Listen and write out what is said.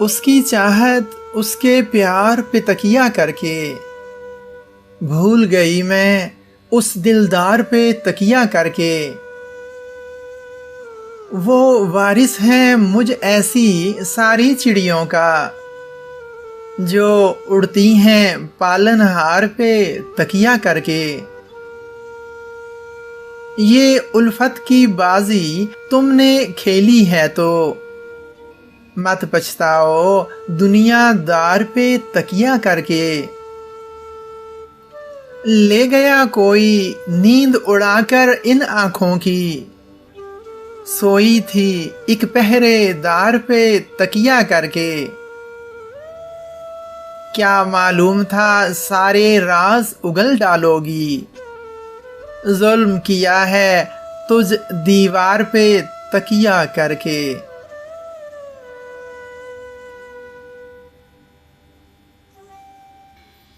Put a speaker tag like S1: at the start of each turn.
S1: اس کی چاہت اس کے پیار پہ تکیہ کر کے، بھول گئی میں اس دلدار پہ تکیہ کر کے۔ وہ وارث ہیں مجھ ایسی ساری چڑیوں کا، جو اڑتی ہیں پالن ہار پہ تکیہ کر کے۔ یہ الفت کی بازی تم نے کھیلی ہے تو مت پچھتاؤ دنیا دار پہ تکیہ کر کے۔ لے گیا کوئی نیند اڑا کر ان آنکھوں کی، سوئی تھی ایک پہرے دار پہ تکیہ کر کے۔ کیا معلوم تھا سارے راز اگل ڈالو گی، ظلم کیا ہے تجھ دیوار پہ تکیہ کر کے۔